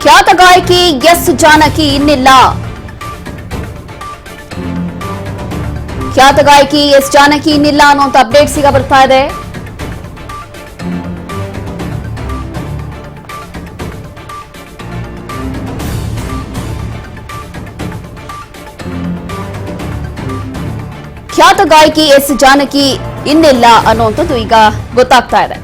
ಖ್ಯಾತ ಗಾಯಕಿ ಎಸ್ ಜಾನಕಿ ಇನ್ನಿಲ್ಲ. ಖ್ಯಾತ ಗಾಯಕಿ ಎಸ್ ಜಾನಕಿ ಇನ್ನಿಲ್ಲ ಅನ್ನುವಂತ ಅಪ್ಡೇಟ್ಸ್ ಈಗ ಬರ್ತಾ ಇದೆ. ಖ್ಯಾತ ಗಾಯಕಿ ಎಸ್ ಜಾನಕಿ ಇನ್ನಿಲ್ಲ ಅನ್ನುವಂಥದ್ದು ಈಗ ಗೊತ್ತಾಗ್ತಾ ಇದೆ.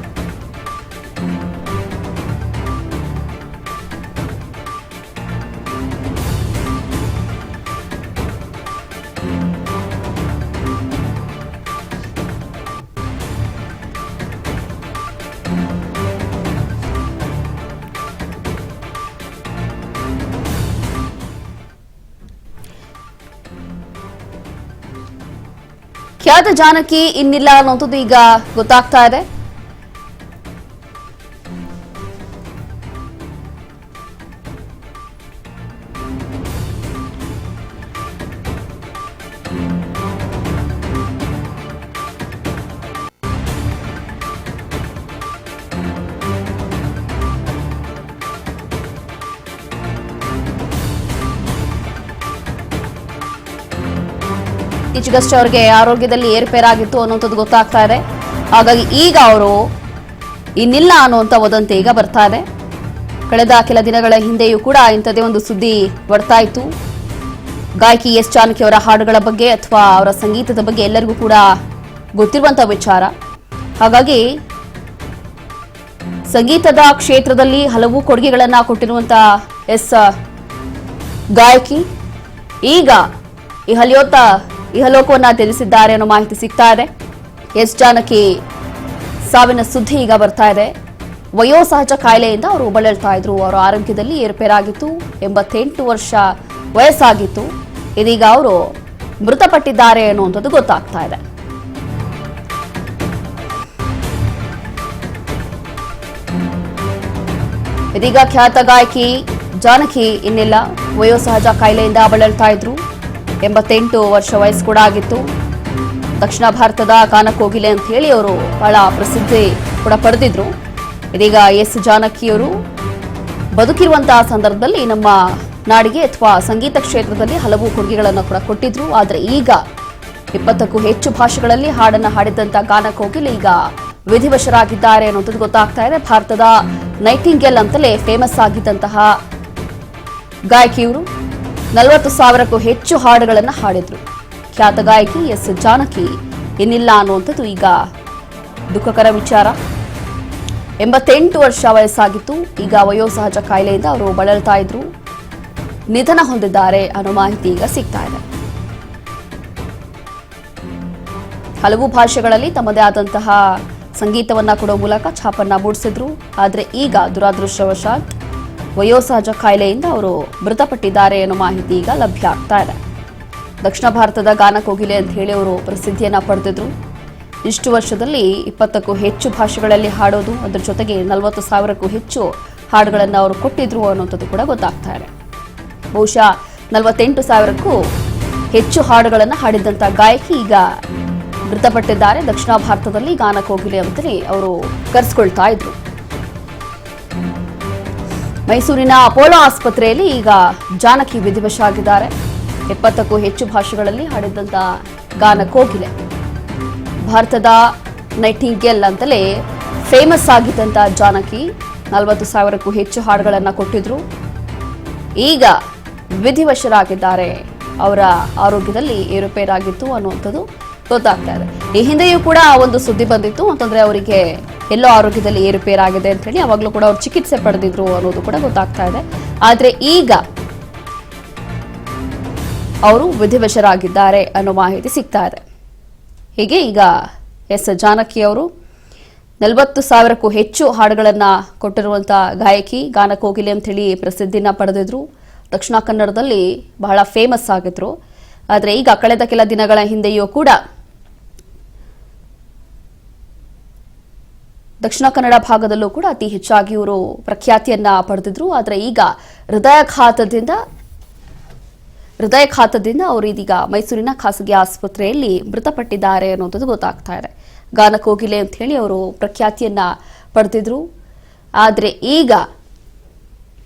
ಖ್ಯಾತ ಜಾನಕಿ ಇನ್ನಿಲ್ಲ ಅನ್ನೋಂಥದ್ದು ಈಗ ಗೊತ್ತಾಗ್ತಾ ಇದೆ. ಇತ್ತೀಚೆಗಷ್ಟೇ ಅವರಿಗೆ ಆರೋಗ್ಯದಲ್ಲಿ ಏರುಪೇರಾಗಿತ್ತು ಅನ್ನುವಂಥದ್ದು ಗೊತ್ತಾಗ್ತಾ ಇದೆ. ಹಾಗಾಗಿ ಈಗ ಅವರು ಇನ್ನಿಲ್ಲ ಅನ್ನುವಂಥ ವದಂತಿ ಈಗ ಬರ್ತಾ ಇದೆ. ಕಳೆದ ಕೆಲ ದಿನಗಳ ಹಿಂದೆಯೂ ಕೂಡ ಇಂಥದೇ ಒಂದು ಸುದ್ದಿ ಬರ್ತಾ ಇತ್ತು. ಗಾಯಕಿ ಎಸ್ ಜಾನಕಿ ಅವರ ಹಾಡುಗಳ ಬಗ್ಗೆ ಅಥವಾ ಅವರ ಸಂಗೀತದ ಬಗ್ಗೆ ಎಲ್ಲರಿಗೂ ಕೂಡ ಗೊತ್ತಿರುವಂತಹ ವಿಚಾರ. ಹಾಗಾಗಿ ಸಂಗೀತದ ಕ್ಷೇತ್ರದಲ್ಲಿ ಹಲವು ಕೊಡುಗೆಗಳನ್ನ ಕೊಟ್ಟಿರುವಂತಹ ಎಸ್ ಗಾಯಕಿ ಈಗ ಇಹಲೋಕವನ್ನ ತ್ಯಜಿಸಿದ್ದಾರೆ ಅನ್ನೋ ಮಾಹಿತಿ ಸಿಗ್ತಾ ಇದೆ. ಎಸ್ ಜಾನಕಿ ಸಾವಿನ ಸುದ್ದಿ ಈಗ ಬರ್ತಾ ಇದೆ. ವಯೋಸಹಜ ಕಾಯಿಲೆಯಿಂದ ಅವರು ಬಳಲ್ತಾ ಇದ್ರು. ಅವರ ಆರೋಗ್ಯದಲ್ಲಿ ಏರುಪೇರಾಗಿತ್ತು. 88 ವರ್ಷ ವಯಸ್ಸಾಗಿತ್ತು. ಇದೀಗ ಅವರು ಮೃತಪಟ್ಟಿದ್ದಾರೆ ಅನ್ನುವಂಥದ್ದು ಗೊತ್ತಾಗ್ತಾ ಇದೆ. ಇದೀಗ ಖ್ಯಾತ ಗಾಯಕಿ ಜಾನಕಿ ಇನ್ನಿಲ್ಲ. ವಯೋಸಹಜ ಕಾಯಿಲೆಯಿಂದ ಬಳಲ್ತಾ ಇದ್ರು. 88 ವರ್ಷ ವಯಸ್ಸು ಕೂಡ ಆಗಿತ್ತು. ದಕ್ಷಿಣ ಭಾರತದ ಗಾನಕೋಗಿಲೆ ಅಂತ ಹೇಳಿ ಅವರು ಬಹಳ ಪ್ರಸಿದ್ಧಿ ಕೂಡ ಪಡೆದಿದ್ರು. ಇದೀಗ ಎಸ್ ಜಾನಕಿಯವರು ಬದುಕಿರುವಂತಹ ಸಂದರ್ಭದಲ್ಲಿ ನಮ್ಮ ನಾಡಿಗೆ ಅಥವಾ ಸಂಗೀತ ಕ್ಷೇತ್ರದಲ್ಲಿ ಹಲವು ಕೊಡುಗೆಗಳನ್ನು ಕೂಡ ಕೊಟ್ಟಿದ್ರು. ಆದರೆ ಈಗ 20ಕ್ಕೂ ಹೆಚ್ಚು ಭಾಷೆಗಳಲ್ಲಿ ಹಾಡನ್ನು ಹಾಡಿದಂತ ಗಾನಕೋಗಿಲೆ ಈಗ ವಿಧಿವಶರಾಗಿದ್ದಾರೆ ಅನ್ನೋದು ಗೊತ್ತಾಗ್ತಾ ಇದೆ. ಭಾರತದ ನೈಟಿಂಗೇಲ್ ಅಂತಲೇ ಫೇಮಸ್ ಆಗಿದ್ದಂತಹ ಗಾಯಕಿಯವರು 40,000ಕ್ಕೂ ಹೆಚ್ಚು ಹಾಡುಗಳನ್ನು ಹಾಡಿದ್ರು. ಖ್ಯಾತ ಗಾಯಕಿ ಎಸ್ ಜಾನಕಿ ಇನ್ನಿಲ್ಲ ಅನ್ನುವಂಥದ್ದು ಈಗ ದುಃಖಕರ ವಿಚಾರ. 88 ವರ್ಷ ವಯಸ್ಸಾಗಿತ್ತು. ಈಗ ವಯೋಸಹಜ ಕಾಯಿಲೆಯಿಂದ ಅವರು ಬಳಲ್ತಾ ಇದ್ರು. ನಿಧನ ಹೊಂದಿದ್ದಾರೆ ಅನ್ನೋ ಮಾಹಿತಿ ಈಗ ಸಿಗ್ತಾ ಇದೆ. ಹಲವು ಭಾಷೆಗಳಲ್ಲಿ ತಮ್ಮದೇ ಆದಂತಹ ಸಂಗೀತವನ್ನ ಕೊಡುವ ಮೂಲಕ ಛಾಪನ್ನ ಮೂಡಿಸಿದ್ರು. ಆದರೆ ಈಗ ದುರಾದೃಷ್ಟವಶಾತ್ ವಯೋಸಹಜ ಕಾಯಿಲೆಯಿಂದ ಅವರು ಮೃತಪಟ್ಟಿದ್ದಾರೆ ಅನ್ನೋ ಮಾಹಿತಿ ಈಗ ಲಭ್ಯ ಆಗ್ತಾ ಇದೆ. ದಕ್ಷಿಣ ಭಾರತದ ಗಾನಕೋಗಿಲೆ ಅಂತ ಹೇಳಿ ಅವರು ಪ್ರಸಿದ್ಧಿಯನ್ನ ಪಡೆದಿದ್ರು. ಇಷ್ಟು ವರ್ಷದಲ್ಲಿ 20ಕ್ಕೂ ಹೆಚ್ಚು ಭಾಷೆಗಳಲ್ಲಿ ಹಾಡೋದು, ಅದರ ಜೊತೆಗೆ 40,000ಕ್ಕೂ ಹೆಚ್ಚು ಹಾಡುಗಳನ್ನು ಅವರು ಕೊಟ್ಟಿದ್ರು ಅನ್ನೋಂಥದ್ದು ಕೂಡ ಗೊತ್ತಾಗ್ತಾ ಇದೆ. ಬಹುಶಃ 48,000ಕ್ಕೂ ಹೆಚ್ಚು ಹಾಡುಗಳನ್ನು ಹಾಡಿದಂಥ ಗಾಯಕಿ ಈಗ ಮೃತಪಟ್ಟಿದ್ದಾರೆ. ದಕ್ಷಿಣ ಭಾರತದಲ್ಲಿ ಗಾನಕೋಗಿಲೆ ಅಂತಲೇ ಅವರು ಕರೆಸ್ಕೊಳ್ತಾ ಇದ್ರು. ಮೈಸೂರಿನ ಅಪೋಲೋ ಆಸ್ಪತ್ರೆಯಲ್ಲಿ ಈಗ ಜಾನಕಿ ವಿಧಿವಶ ಆಗಿದ್ದಾರೆ. 70ಕ್ಕೂ ಹೆಚ್ಚು ಭಾಷೆಗಳಲ್ಲಿ ಹಾಡಿದಂತ ಗಾನಕೋಗಿಲೆ, ಭಾರತದ ನೈಟಿಂಗೇಲ್ ಅಂತಲೇ ಫೇಮಸ್ ಆಗಿದ್ದಂತ ಜಾನಕಿ 40,000ಕ್ಕೂ ಹೆಚ್ಚು ಹಾಡುಗಳನ್ನು ಕೊಟ್ಟಿದ್ರು. ಈಗ ವಿಧಿವಶರಾಗಿದ್ದಾರೆ. ಅವರ ಆರೋಗ್ಯದಲ್ಲಿ ಏರುಪೇರಾಗಿತ್ತು ಅನ್ನುವಂಥದ್ದು ಗೊತ್ತಾಗ್ತಾ ಇದೆ. ಈ ಹಿಂದೆಯೂ ಕೂಡ ಒಂದು ಸುದ್ದಿ ಬಂದಿತ್ತು ಅಂತಂದ್ರೆ ಅವರಿಗೆ ಎಲ್ಲೋ ಆರೋಗ್ಯದಲ್ಲಿ ಏರುಪೇರಾಗಿದೆ ಅಂತ ಹೇಳಿ ಅವಾಗಲೂ ಕೂಡ ಅವರು ಚಿಕಿತ್ಸೆ ಪಡೆದಿದ್ರು ಅನ್ನೋದು ಕೂಡ ಗೊತ್ತಾಗ್ತಾ ಇದೆ. ಆದ್ರೆ ಈಗ ಅವರು ವಿಧಿವಶರಾಗಿದ್ದಾರೆ ಅನ್ನೋ ಮಾಹಿತಿ ಸಿಗ್ತಾ ಇದೆ. ಹೀಗೆ ಈಗ ಎಸ್ ಜಾನಕಿ ಅವರು 40,000ಕ್ಕೂ ಹೆಚ್ಚು ಹಾಡುಗಳನ್ನ ಕೊಟ್ಟಿರುವಂತಹ ಗಾಯಕಿ, ಗಾನಕೋಗಿಲೆ ಅಂತ ಹೇಳಿ ಪ್ರಸಿದ್ಧಿನ ಪಡೆದಿದ್ರು. ದಕ್ಷಿಣ ಕನ್ನಡದಲ್ಲಿ ಬಹಳ ಫೇಮಸ್ ಆಗಿದ್ರು. ಆದ್ರೆ ಈಗ ಕಳೆದ ಕೆಲ ದಿನಗಳ ಹಿಂದೆಯೂ ಕೂಡ ದಕ್ಷಿಣ ಕನ್ನಡ ಭಾಗದಲ್ಲೂ ಕೂಡ ಅತಿ ಹೆಚ್ಚಾಗಿ ಇವರು ಪ್ರಖ್ಯಾತಿಯನ್ನ ಪಡೆದಿದ್ರು. ಆದರೆ ಈಗ ಹೃದಯಾಘಾತದಿಂದ ಅವರು ಇದೀಗ ಮೈಸೂರಿನ ಖಾಸಗಿ ಆಸ್ಪತ್ರೆಯಲ್ಲಿ ಮೃತಪಟ್ಟಿದ್ದಾರೆ ಅನ್ನೋದು ಗೊತ್ತಾಗ್ತಾ ಇದೆ. ಗಾನಕೋಗಿಲೆ ಅಂತ ಹೇಳಿ ಅವರು ಪ್ರಖ್ಯಾತಿಯನ್ನ ಪಡೆದಿದ್ರು. ಆದರೆ ಈಗ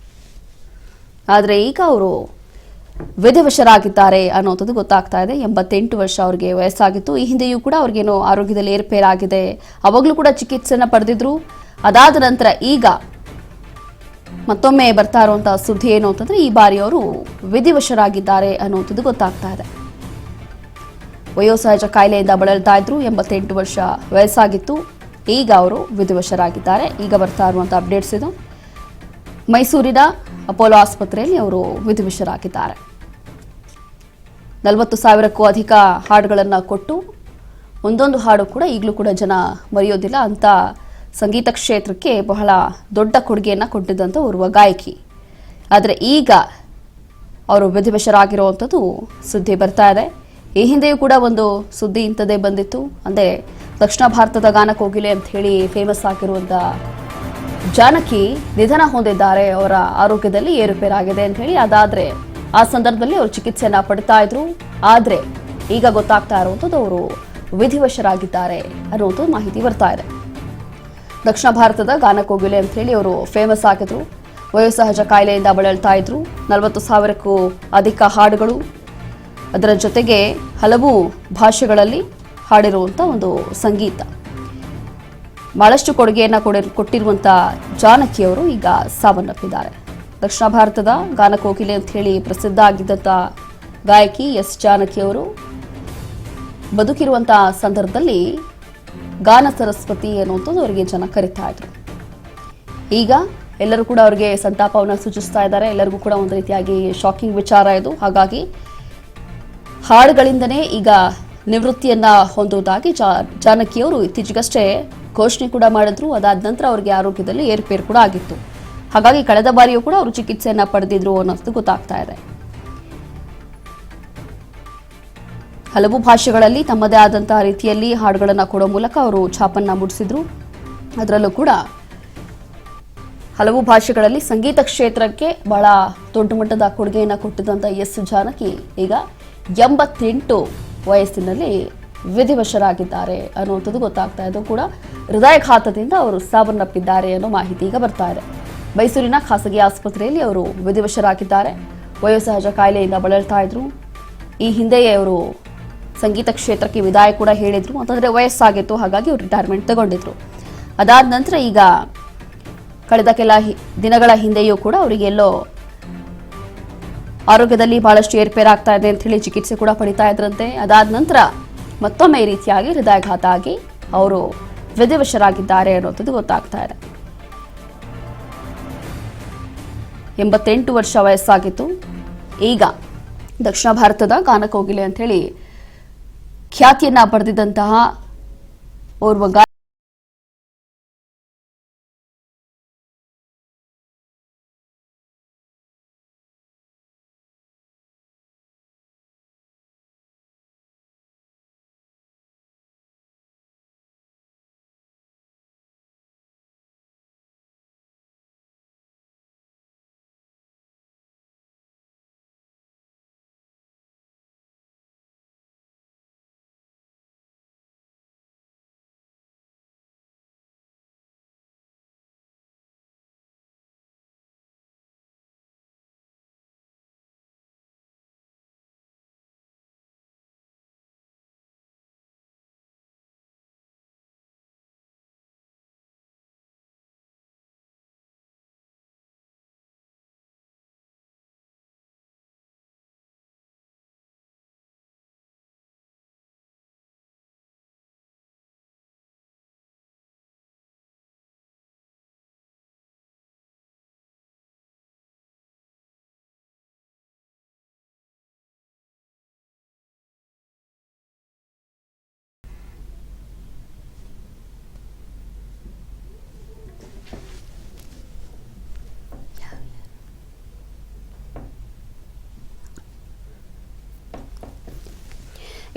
ಆದರೆ ಈಗ ಅವರು ವಿಧಿವಶರಾಗಿದ್ದಾರೆ ಅನ್ನೋಂಥದ್ದು ಗೊತ್ತಾಗ್ತಾ ಇದೆ. 88 ವರ್ಷ ಅವ್ರಿಗೆ ವಯಸ್ಸಾಗಿತ್ತು. ಈ ಹಿಂದೆಯೂ ಕೂಡ ಅವ್ರಿಗೇನೋ ಆರೋಗ್ಯದಲ್ಲಿ ಏರ್ಪೇರಾಗಿದೆ. ಅವಾಗಲೂ ಕೂಡ ಚಿಕಿತ್ಸೆನ ಪಡೆದಿದ್ರು. ಅದಾದ ನಂತರ ಈಗ ಮತ್ತೊಮ್ಮೆ ಬರ್ತಾ ಇರುವಂತಹ ಸುದ್ದಿ ಏನು ಅಂತಂದ್ರೆ ಈ ಬಾರಿ ಅವರು ವಿಧಿವಶರಾಗಿದ್ದಾರೆ ಅನ್ನೋಂಥದ್ದು ಗೊತ್ತಾಗ್ತಾ ಇದೆ. ವಯೋಸಹಜ ಕಾಯಿಲೆಯಿಂದ ಬಳಲ್ತಾ ಇದ್ರು. 88 ವರ್ಷ ವಯಸ್ಸಾಗಿತ್ತು. ಈಗ ಅವರು ವಿಧಿವಶರಾಗಿದ್ದಾರೆ. ಈಗ ಬರ್ತಾ ಇರುವಂತಹ ಅಪ್ಡೇಟ್ಸ್ ಇದು. ಮೈಸೂರಿನ ಅಪೋಲೋ ಆಸ್ಪತ್ರೆಯಲ್ಲಿ ಅವರು ವಿಧಿವಶರಾಗಿದ್ದಾರೆ. 40,000ಕ್ಕೂ ಅಧಿಕ ಹಾಡುಗಳನ್ನು ಕೊಟ್ಟು ಒಂದೊಂದು ಹಾಡು ಕೂಡ ಈಗಲೂ ಕೂಡ ಜನ ಮರೆಯೋದಿಲ್ಲ ಅಂತ ಸಂಗೀತ ಕ್ಷೇತ್ರಕ್ಕೆ ಬಹಳ ದೊಡ್ಡ ಕೊಡುಗೆಯನ್ನು ಕೊಟ್ಟಿದ್ದಂಥ ಓರ್ವ ಗಾಯಕಿ. ಆದರೆ ಈಗ ಅವರು ವಿಧಿವಶರಾಗಿರುವಂಥದ್ದು ಸುದ್ದಿ ಬರ್ತಾ ಇದೆ. ಈ ಹಿಂದೆಯೂ ಕೂಡ ಒಂದು ಸುದ್ದಿ ಇಂಥದ್ದೇ ಬಂದಿತ್ತು. ಅಂದರೆ ದಕ್ಷಿಣ ಭಾರತದ ಗಾನಕೋಗಿಲೆ ಅಂತ ಹೇಳಿ ಫೇಮಸ್ ಆಗಿರುವಂಥ ಜಾನಕಿ ನಿಧನ ಹೊಂದಿದ್ದಾರೆ. ಅವರ ಆರೋಗ್ಯದಲ್ಲಿ ಏರುಪೇರಾಗಿದೆ ಅಂತ ಹೇಳಿ. ಅದಾದರೆ ಆ ಸಂದರ್ಭದಲ್ಲಿ ಅವರು ಚಿಕಿತ್ಸೆಯನ್ನು ಪಡ್ತಾ ಇದ್ರು. ಆದರೆ ಈಗ ಗೊತ್ತಾಗ್ತಾ ಇರುವಂಥದ್ದು ಅವರು ವಿಧಿವಶರಾಗಿದ್ದಾರೆ ಅನ್ನುವಂಥದ್ದು ಮಾಹಿತಿ ಬರ್ತಾ ಇದೆ. ದಕ್ಷಿಣ ಭಾರತದ ಗಾನಕೋಗಿಲೆ ಅಂತ ಹೇಳಿ ಅವರು ಫೇಮಸ್ ಆಗಿದ್ರು. ವಯೋಸಹಜ ಕಾಯಿಲೆಯಿಂದ ಬಳಲ್ತಾ ಇದ್ರು. 40,000ಕ್ಕೂ ಅಧಿಕ ಹಾಡುಗಳು, ಅದರ ಜೊತೆಗೆ ಹಲವು ಭಾಷೆಗಳಲ್ಲಿ ಹಾಡಿರುವಂಥ ಒಂದು ಸಂಗೀತ, ಬಹಳಷ್ಟು ಕೊಡುಗೆಯನ್ನು ಕೊಟ್ಟಿರುವಂಥ ಜಾನಕಿಯವರು ಈಗ ಸಾವನ್ನಪ್ಪಿದ್ದಾರೆ. ದಕ್ಷಿಣ ಭಾರತದ ಗಾನಕೋಗಿಲೆ ಅಂತ ಹೇಳಿ ಪ್ರಸಿದ್ಧ ಆಗಿದ್ದಂಥ ಗಾಯಕಿ ಎಸ್ ಜಾನಕಿಯವರು ಬದುಕಿರುವಂಥ ಸಂದರ್ಭದಲ್ಲಿ ಗಾನ ಸರಸ್ವತಿ ಅನ್ನುವಂಥದ್ದು ಅವರಿಗೆ ಜನ ಕರಿತಾ ಇದ್ರು. ಈಗ ಎಲ್ಲರೂ ಕೂಡ ಅವರಿಗೆ ಸಂತಾಪವನ್ನು ಸೂಚಿಸ್ತಾ ಇದ್ದಾರೆ. ಎಲ್ಲರಿಗೂ ಕೂಡ ಒಂದು ರೀತಿಯಾಗಿ ಶಾಕಿಂಗ್ ವಿಚಾರ ಇದು. ಹಾಗಾಗಿ ಹಾಡುಗಳಿಂದನೇ ಈಗ ನಿವೃತ್ತಿಯನ್ನ ಹೊಂದುವುದಾಗಿ ಜಾನಕಿಯವರು ಇತ್ತೀಚೆಗಷ್ಟೇ ಘೋಷಣೆ ಕೂಡ ಮಾಡಿದ್ರು. ಅದಾದ ನಂತರ ಅವರಿಗೆ ಆರೋಗ್ಯದಲ್ಲಿ ಏರುಪೇರು ಕೂಡ ಆಗಿತ್ತು. ಹಾಗಾಗಿ ಕಳೆದ ಬಾರಿಯೂ ಕೂಡ ಅವರು ಚಿಕಿತ್ಸೆಯನ್ನ ಪಡೆದಿದ್ರು ಅನ್ನೋದು ಗೊತ್ತಾಗ್ತಾ ಇದೆ. ಹಲವು ಭಾಷೆಗಳಲ್ಲಿ ತಮ್ಮದೇ ಆದಂತಹ ರೀತಿಯಲ್ಲಿ ಹಾಡುಗಳನ್ನು ಕೊಡೋ ಮೂಲಕ ಅವರು ಛಾಪನ್ನ ಮೂಡಿಸಿದ್ರು. ಅದರಲ್ಲೂ ಕೂಡ ಹಲವು ಭಾಷೆಗಳಲ್ಲಿ ಸಂಗೀತ ಕ್ಷೇತ್ರಕ್ಕೆ ಬಹಳ ದೊಡ್ಡ ಮಟ್ಟದ ಕೊಡುಗೆಯನ್ನು ಕೊಟ್ಟಿದ್ದಂಥ ಎಸ್ ಜಾನಕಿ ಈಗ 88 ವಯಸ್ಸಿನಲ್ಲಿ ವಿಧಿವಶರಾಗಿದ್ದಾರೆ ಅನ್ನುವಂಥದ್ದು ಗೊತ್ತಾಗ್ತಾ ಇದೆ. ಕೂಡ ಹೃದಯಾಘಾತದಿಂದ ಅವರು ಸಾವನ್ನಪ್ಪಿದ್ದಾರೆ ಅನ್ನೋ ಮಾಹಿತಿ ಈಗ ಬರ್ತಾ ಇದೆ. ಮೈಸೂರಿನ ಖಾಸಗಿ ಆಸ್ಪತ್ರೆಯಲ್ಲಿ ಅವರು ವಿಧಿವಶರಾಗಿದ್ದಾರೆ. ವಯೋಸಹಜ ಕಾಯಿಲೆಯಿಂದ ಬಳಲ್ತಾ ಇದ್ರು. ಈ ಹಿಂದೆಯೇ ಅವರು ಸಂಗೀತ ಕ್ಷೇತ್ರಕ್ಕೆ ವಿದಾಯ ಕೂಡ ಹೇಳಿದ್ರು. ಅಂತಂದ್ರೆ ವಯಸ್ಸಾಗಿತ್ತು, ಹಾಗಾಗಿ ಅವರು ರಿಟೈರ್ಮೆಂಟ್ ತಗೊಂಡಿದ್ರು. ಅದಾದ ನಂತರ ಈಗ ಕಳೆದ ಕೆಲ ದಿನಗಳ ಹಿಂದೆಯೂ ಕೂಡ ಅವರಿಗೆ ಎಲ್ಲೋ ಆರೋಗ್ಯದಲ್ಲಿ ಬಹಳಷ್ಟು ಏರ್ಪೇರಾಗ್ತಾ ಇದೆ ಅಂತ ಹೇಳಿ ಚಿಕಿತ್ಸೆ ಕೂಡ ಪಡಿತಾ ಇದ್ರಂತೆ. ಅದಾದ ನಂತರ ಮತ್ತೊಮ್ಮೆ ಈ ರೀತಿಯಾಗಿ ಹೃದಯಾಘಾತ ಆಗಿ ಅವರು ವಿಧಿವಶರಾಗಿದ್ದಾರೆ ಅನ್ನೋದು ಗೊತ್ತಾಗ್ತಾ ಇದೆ. 88 ವರ್ಷ ವಯಸ್ಸಾಗಿತ್ತು. ಈಗ ದಕ್ಷಿಣ ಭಾರತದ ಗಾನಕೋಗಿಲೆ ಅಂತ ಹೇಳಿ ಖ್ಯಾತಿಯನ್ನ ಪಡೆದಿದ್ದಂತಹ ಓರ್ವ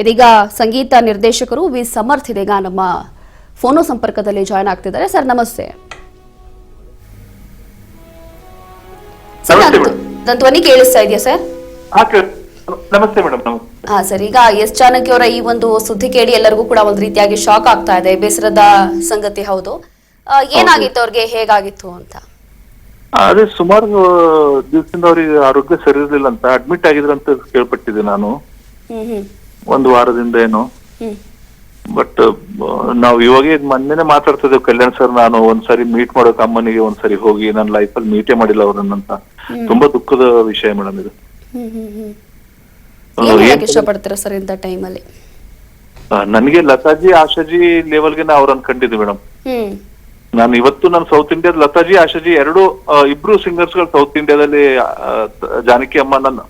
ಇದೀಗ ಸಂಗೀತ ನಿರ್ದೇಶಕರು ವಿ ಸಮರ್ಥ್ ಇದೀಗ ನಮ್ಮ ಫೋನೋ ಸಂಪರ್ಕದಲ್ಲಿ ಜಾಯ್ನ್ ಆಗ್ತಿದ್ದಾರೆ. ಸರ್ ನಮಸ್ತೆ. ನನ್ನ ಧ್ವನಿ ಕೇಳಿಸ್ತಾ ಇದೆಯಾ ಸರ್? ನಮಸ್ತೆ ಮೇಡಮ್. ಹಾ ಸರ್, ಈಗ ಎಸ್ ಜಾನಕಿ ಅವರ ಈ ಒಂದು ಸುದ್ದಿ ಕೇಳಿ ಎಲ್ಲರಿಗೂ ಕೂಡ ಒಂದು ರೀತಿಯಾಗಿ ಶಾಕ್ ಆಗ್ತಾ ಇದೆ. ಬೇಸರದ ಸಂಗತಿ ಹೌದು. ಏನಾಗಿತ್ತು ಅವ್ರಿಗೆ, ಹೇಗಾಗಿತ್ತು ಅಂತ? ಅದೇ ಸುಮಾರು ದಿವಸದಿಂದ ಅವ್ರಿಗೆ ಆರೋಗ್ಯ ಸರಿ ಇರ್ಲಿಲ್ಲ ಅಂತ ಅಡ್ಮಿಟ್ ಆಗಿದ್ರು ಅಂತ ಕೇಳ್ಪಟ್ಟಿದ್ದೆ ನಾನು ಹ್ಮ್ ಹ್ಮ್ ಒಂದು ವಾರದಿಂದ ಏನೋ. ಹ್ಮ್ ಬಟ್ ನಾವು ಇವಾಗ ಮೊನ್ನೆನೆ ಮಾತಾಡ್ತಿದ್ದೇವೆ ಕಲ್ಯಾಣ್ ಸರ್ ನಾನು ಒಂದ್ಸರಿ ಮೀಟ್ ಮಾಡೋಕೆ ಅಮ್ಮನಿಗೆ ಒಂದ್ಸರಿ ಹೋಗಿ ನನ್ನ ಲೈಫಲ್ಲಿ ಮೀಟೇ ಮಾಡಿಲ್ಲ ಅವ್ರನ್ನಂತ. ತುಂಬಾ ದುಃಖದ ವಿಷಯ ಮೇಡಮ್ ಇದು. ಹ್ಮ್ ಹ್ಮ್ ಹ್ಮ್ ಏನ್ ಹೇಳಕ್ ಇಷ್ಟಪಡ್ತೀರಾ ಸರ್ ಇಂಥ ಟೈಮಲ್ಲಿ? ನನಗೆ ಲತಾಜಿ ಆಶಾಜಿ ಲೆವೆಲ್ಗೆ ನಾ ಅವ್ರನ್ನ ಕಂಡಿದ್ದೆ ಮೇಡಮ್. ಹ್ಮ್ ನಾನು ಇವತ್ತು ನಾನು ಸೌತ್ ಇಂಡಿಯಾದ ಲತಾಜಿ ಆಶಾಜಿ ಇಬ್ರು ಸಿಂಗರ್ಸ್ ಗಳು ಸೌತ್ ಇಂಡಿಯಾದಲ್ಲಿ ಜಾನಕಿ ಅಮ್ಮ ನನ್ನ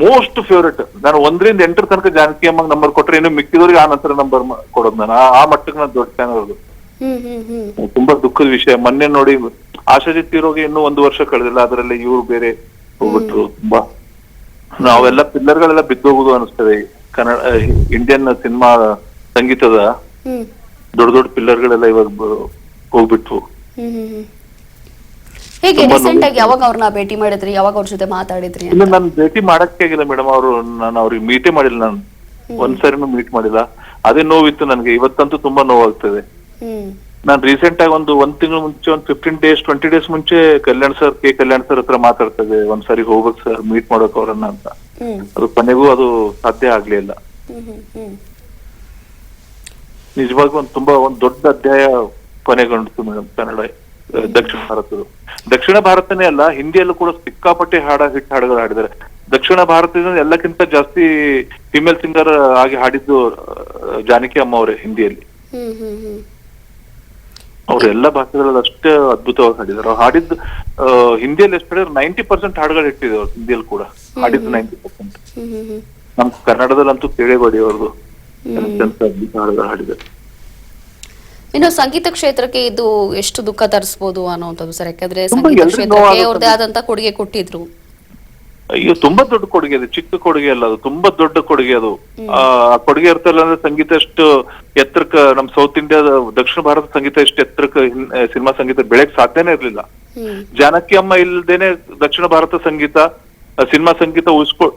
ಮೋಸ್ಟ್ ಫೇವ್ರೇಟ್. ನಾನು 1ರಿಂದ 8 ತನಕ ಜಾನಕಿ ಅಮ್ಮ ನಂಬರ್ ಕೊಟ್ರೆ ಇನ್ನು ಮಿಕ್ಕಿದವ್ರಿಗೆ ಆ ನಂತರ ನಂಬರ್ ಕೊಡೋದು ನಾನು. ಆ ಮಟ್ಟಕ್ಕೆ ನಾನು ದೊಡ್ಡ ಫ್ಯಾನ್ ಅವ್ರದ್ದು. ತುಂಬಾ ದುಃಖದ ವಿಷಯ. ಮೊನ್ನೆ ನೋಡಿ ಆಶಾಜಿ ತೀರೋಗಿ ಇನ್ನೂ 1 ವರ್ಷ ಕಳೆದಿಲ್ಲ, ಅದರಲ್ಲಿ ಇವ್ರು ಬೇರೆ ಹೋಗ್ಬಿಟ್ರು. ತುಂಬಾ ನಾವೆಲ್ಲ ಪಿಲ್ಲರ್ಗಳೆಲ್ಲ ಬಿದ್ದೋಗುದು ಅನಿಸ್ತದೆ. ಕನ್ನಡ ಇಂಡಿಯನ್ ಸಿನಿಮಾ ಸಂಗೀತದ ದೊಡ್ಡ ದೊಡ್ಡ ಪಿಲ್ಲರ್ಗಳೆಲ್ಲ ಇವಾಗ ಹೋಗ್ಬಿಟ್ವು. ಹೇಗೆ ರೀಸೆಂಟ್ ಆಗಿ ಯಾವಾಗ ಅವ್ರನ್ನ ಭೇಟಿ ಮಾಡಿದ್ರಿ? ಯಾವಾಗ ಅವ್ರ ಜೊತೆ ಮಾತಾಡಿದ್ರಿ? ಇಲ್ಲ, ನಾನು ಭೇಟಿ ಮಾಡಕ್ಕೆ ಆಗಿಲ್ಲ ಮೇಡಮ್. ನಾನು ಅವ್ರಿಗೆ ಮೀಟೇ ಮಾಡಿಲ್ಲ. ನಾನು ಒಂದ್ಸರಿನೂ ಮೀಟ್ ಮಾಡಿಲ್ಲ. ಅದೇ ನೋವಿತ್ತು ನನಗೆ. ಇವತ್ತಂತೂ ತುಂಬಾ ನೋವಾಗ್ತದೆ. ನಾನು ರೀಸೆಂಟ್ ಆಗಿ ಒಂದ್ ತಿಂಗಳು ಮುಂಚೆ, 15 ಡೇಸ್ 20 ಡೇಸ್ ಮುಂಚೆ ಕಲ್ಯಾಣ್ ಸರ್ ಹತ್ರ ಮಾತಾಡ್ತದೆ ಒಂದ್ಸರಿ ಹೋಗ್ಬೇಕು ಸರ್ ಮೀಟ್ ಮಾಡೋಕೆ ಅವ್ರನ್ನ ಅಂತ. ಅದು ಕೊನೆಗೂ ಅದು ಸಾಧ್ಯ ಆಗ್ಲಿಲ್ಲ. ನಿಜವಾಗೂ ಒಂದ್ ದೊಡ್ಡ ಅಧ್ಯಾಯ ಕೊನೆಗೊಂಡಿತು ಮೇಡಮ್ ಕನ್ನಡ ದಕ್ಷಿಣ ಭಾರತನೇ ಅಲ್ಲ, ಹಿಂದಿಯಲ್ಲೂ ಕೂಡ ಸಿಕ್ಕಾಪಟ್ಟೆ ಹಿಟ್ ಹಾಡುಗಳು ಹಾಡಿದ್ದಾರೆ. ದಕ್ಷಿಣ ಭಾರತದಿಂದ ಎಲ್ಲಕ್ಕಿಂತ ಜಾಸ್ತಿ ಫಿಮೇಲ್ ಸಿಂಗರ್ ಆಗಿ ಹಾಡಿದ್ದು ಜಾನಕಿ ಅಮ್ಮ ಅವರೇ ಹಿಂದಿಯಲ್ಲಿ. ಅವ್ರು ಎಲ್ಲ ಭಾಷೆಗಳಲ್ಲಿ ಅಷ್ಟೇ ಅದ್ಭುತವಾಗಿ ಹಾಡಿದ್ದಾರೆ. ಅವ್ರು ಹಾಡಿದ್ದು ಹಿಂದಿಯಲ್ಲಿ ಎಷ್ಟು ಹೇಳಿದ್ರೆ 90% ಹಾಡುಗಳು ಇಟ್ಟಿದೆ ಅವ್ರು ಹಿಂದಿಯಲ್ಲಿ ಕೂಡ ಹಾಡಿದ್ದು 90%. ನಮ್ ಕನ್ನಡದಲ್ಲಂತೂ ಕೇಳೇಬೇಡಿ ಅವ್ರದ್ದು ಅದ್ಭುತ ಹಾಡುಗಳು ಹಾಡಿದ್ದಾರೆ. ಇನ್ನು ಸಂಗೀತ ಕ್ಷೇತ್ರಕ್ಕೆ ಇದು ಎಷ್ಟು ದುಃಖ ತರಿಸಬಹುದು ಅನ್ನೋಂಥದ್ದು ಸರ್? ಯಾಕಂದ್ರೆ ಸಂಗೀತ ಕ್ಷೇತ್ರಕ್ಕೆ ಅವ್ರದೇ ಆದಂತ ಕೊಡುಗೆ ಕೊಟ್ಟಿದ್ರು. ಅಯ್ಯೋ, ತುಂಬಾ ದೊಡ್ಡ ಕೊಡುಗೆ ಅದು. ಚಿಕ್ಕ ಕೊಡುಗೆ ಅಲ್ಲ, ಅದು ತುಂಬಾ ದೊಡ್ಡ ಕೊಡುಗೆ. ಅದು ಆ ಕೊಡುಗೆ ಇರ್ತಲ್ಲ ಅಂದ್ರೆ ಸಂಗೀತ ಎಷ್ಟು ಎತ್ತರಕ್ಕೆ, ನಮ್ ಸೌತ್ ಇಂಡಿಯಾದ ದಕ್ಷಿಣ ಭಾರತ ಸಂಗೀತ ಎಷ್ಟು ಎತ್ತರಕ್ಕೆ ಸಿನಿಮಾ ಸಂಗೀತ ಬೆಳೆಯಕ್ ಸಾಧ್ಯನೇ ಇರ್ಲಿಲ್ಲ. ಜಾನಕಿ ಅಮ್ಮ ಇಲ್ದೇನೆ ದಕ್ಷಿಣ ಭಾರತ ಸಂಗೀತ, ಸಿನಿಮಾ ಸಂಗೀತ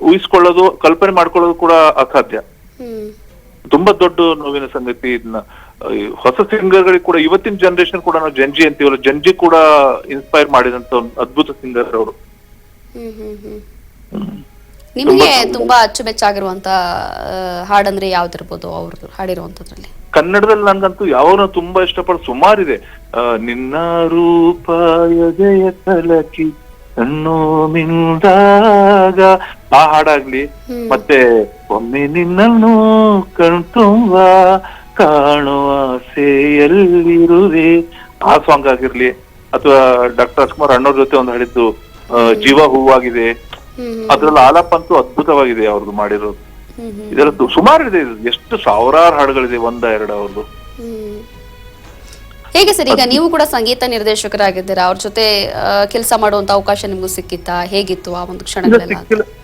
ಊಹಿಸ್ಕೊಳ್ಳೋದು, ಕಲ್ಪನೆ ಮಾಡ್ಕೊಳ್ಳೋದು ಕೂಡ ಅಸಾಧ್ಯ. ತುಂಬಾ ದೊಡ್ಡ ನೋವಿನ ಸಂಗತಿ. ಇದನ್ನ ಹೊಸ ಸಿಂಗರ್ಗಳಿಗೆ ಕೂಡ, ಇವತ್ತಿನ ಜನರೇಷನ್ ಕೂಡ ನಾವು ಜಂಜಿ ಅಂತೀವಲ್ಲ, ಜಂಜಿ ಕೂಡ ಇನ್ಸ್ಪೈರ್ ಮಾಡಿದಂತ ಒಂದು ಅದ್ಭುತ ಸಿಂಗರ್ ಅವರು. ನಿಮಗೆ ತುಂಬಾ ಅಚ್ಚುಮೆಚ್ಚಾಗಿರುವಂತ ಹಾಡಂದ್ರೆ ಯಾವ್ದಿರ್ಬೋದು ಅವ್ರದ್ದು ಹಾಡಿರುವಂತದ್ರಲ್ಲಿ? ಕನ್ನಡದಲ್ಲಿ ನಂಗಂತೂ ಯಾವನು ತುಂಬಾ ಇಷ್ಟಪಡ ಸುಮಾರಿದೆ. ನಿನ್ನ ರೂಪ ಎದೆಯ ತಲಕಿ ಕಣ್ಣು ಮಿಂದಾಗ ಆ ಹಾಡಾಗ್ಲಿ, ಮತ್ತೆ ಒಮ್ಮೆ ನಿನ್ನನ್ನು ಕಣ್ತುಂಬ ಕಾಣುವ ಆಸೆಯಲ್ಲಿರುವೆ ಆ ಸಾಂಗ್ ಆಗಿರ್ಲಿ, ಅಥವಾ ಡಾಕ್ಟರ್ ರಾಜ್ಕುಮಾರ್ ಅಣ್ಣವ್ರ ಜೊತೆ ಒಂದು ಹಾಡಿದ್ದು ಜೀವ ಹೂವಾಗಿದೆ, ಅದ್ರಲ್ಲಿ ಆಲಾಪ ಅಂತೂ ಅದ್ಭುತವಾಗಿದೆ ಅವ್ರದ್ದು ಮಾಡಿರೋದು. ಇದೆಲ್ಲ ಸುಮಾರಿದೆ. ಎಷ್ಟು ಸಾವಿರಾರು ಹಾಡುಗಳಿದೆ, 1-2 ಅವ್ರದ್ದು. ಹೇಗೆ ಸರ್, ಈಗ ನೀವು ಕೂಡ ಸಂಗೀತ ನಿರ್ದೇಶಕರಾಗಿದ್ದೀರಾ, ಅವ್ರ ಜೊತೆ ಕೆಲಸ ಮಾಡುವಂತ ಅವಕಾಶ ನಿಮ್ಗೂ ಸಿಕ್ಕಿತ್ತಾ? ಹೇಗಿತ್ತು ಆ ಒಂದು ಕ್ಷಣಗಳೆಲ್ಲ?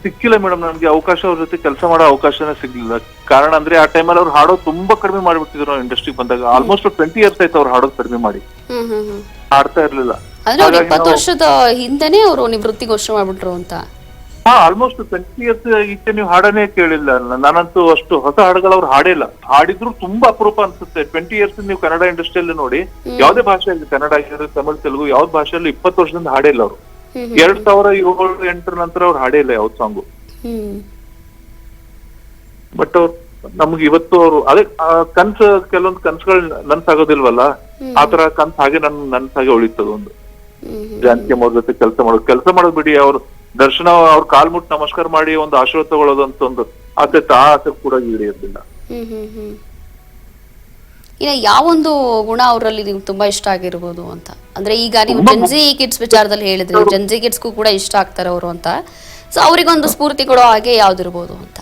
ಸಿಕ್ಕಿಲ್ಲ ಮೇಡಮ್, ನನ್ಗೆ ಅವಕಾಶ ಅವ್ರ ಜೊತೆ ಕೆಲಸ ಮಾಡೋ ಅವಕಾಶನೇ ಸಿಗ್ಲಿಲ್ಲ. ಕಾರಣ ಅಂದ್ರೆ ಆ ಟೈಮಲ್ಲಿ ಅವ್ರು ಹಾಡೋದು ತುಂಬಾ ಕಡಿಮೆ ಮಾಡಿಬಿಟ್ಟಿದ್ರು. ನಾವು ಇಂಡಸ್ಟ್ರಿಗೆ ಬಂದಾಗ ಆಲ್ಮೋಸ್ಟ್ 20 years ಆಯ್ತು ಅವ್ರು ಹಾಡೋದು ಕಡಿಮೆ ಮಾಡಿ, ಹಾಡ್ತಾ ಇರ್ಲಿಲ್ಲ. ಅಂದ್ರೆ 20 ವರ್ಷದ ಹಿಂದೆನೆ ಅವರು ನಿವೃತ್ತಿ ಘೋಷಣೆ ಮಾಡ್ಬಿಟ್ರು ಅಂತ? ಆಲ್ಮೋಸ್ಟ್ 20 years ಈಚೆ ನೀವು ಹಾಡನೇ ಕೇಳಿಲ್ಲ. ನಾನಂತೂ ಅಷ್ಟು ಹೊಸ ಹಾಡುಗಳು ಅವ್ರು ಹಾಡಿಲ್ಲ. ಹಾಡಿದ್ರು ತುಂಬಾ ಅಪರೂಪ ಅನ್ಸುತ್ತೆ. 20 years ನೀವು ಕನ್ನಡ ಇಂಡಸ್ಟ್ರಿಯಲ್ಲಿ ನೋಡಿ, ಯಾವ್ದೇ ಭಾಷೆಯಲ್ಲಿ, ಕನ್ನಡ ಆಗಿರೋದು, ತಮಿಳ್, ತೆಲುಗು, ಯಾವ್ದು ಭಾಷೆಯಲ್ಲಿ 20 ವರ್ಷದಿಂದ ಹಾಡಿಲ್ಲ ಅವರು. 2007-8 ನಂತರ ಅವ್ರು ಹಾಡೇ ಇಲ್ಲ ಯಾವ್ದು ಸಾಂಗು. ಬಟ್ ಅವ್ರು ನಮ್ಗೆ ಇವತ್ತು ಅವರು ಅದೇ ಕೆಲವೊಂದು ಕನ್ಸುಗಳು ನನ್ಸಾಗೋದಿಲ್ವಲ್ಲ, ಆತರ ಕನ್ಸು ಹಾಗೆ ನನ್ಸಾಗೆ ಉಳಿತದ ಒಂದು. ಜಾನಕಿ ಅಮ್ಮ ಅವ್ರ ಜೊತೆ ಕೆಲಸ ಮಾಡೋದು ಬಿಡಿ, ಅವ್ರು ದರ್ಶನ ಅವ್ರ ಕಾಲ್ ಮುಟ್ಟು ನಮಸ್ಕಾರ ಮಾಡಿ ಒಂದು ಆಶೀರ್ವಾದ ತಗೊಳ್ಳೋದು ಅಂತ ಒಂದು ಆಸೆ ಕೂಡ ಈಡೇರಿಲ್ಲ. ಇನ್ನ ಯಾವೊಂದು ಗುಣ ಅವರಲ್ಲಿ ನಿಮ್ಗೆ ತುಂಬಾ ಇಷ್ಟ ಆಗಿರ್ಬೋದು ಅಂತ? ಅಂದ್ರೆ ಈಗ ನೀವು ಜೆನ್ಜಿ ಕಿಡ್ಸ್ ವಿಚಾರದಲ್ಲಿ ಹೇಳಿದ್ರಿ, ಜೆನ್ಜಿ ಕಿಡ್ಸ್ಗೂ ಕೂಡ ಇಷ್ಟ ಆಗ್ತಾರೆ ಅವರು ಅಂತ. ಸೊ ಅವರಿಗೊಂದು ಸ್ಫೂರ್ತಿ ಕೊಡೋ ಹಾಗೆ ಯಾವ್ದಿರ್ಬೋದು ಅಂತ?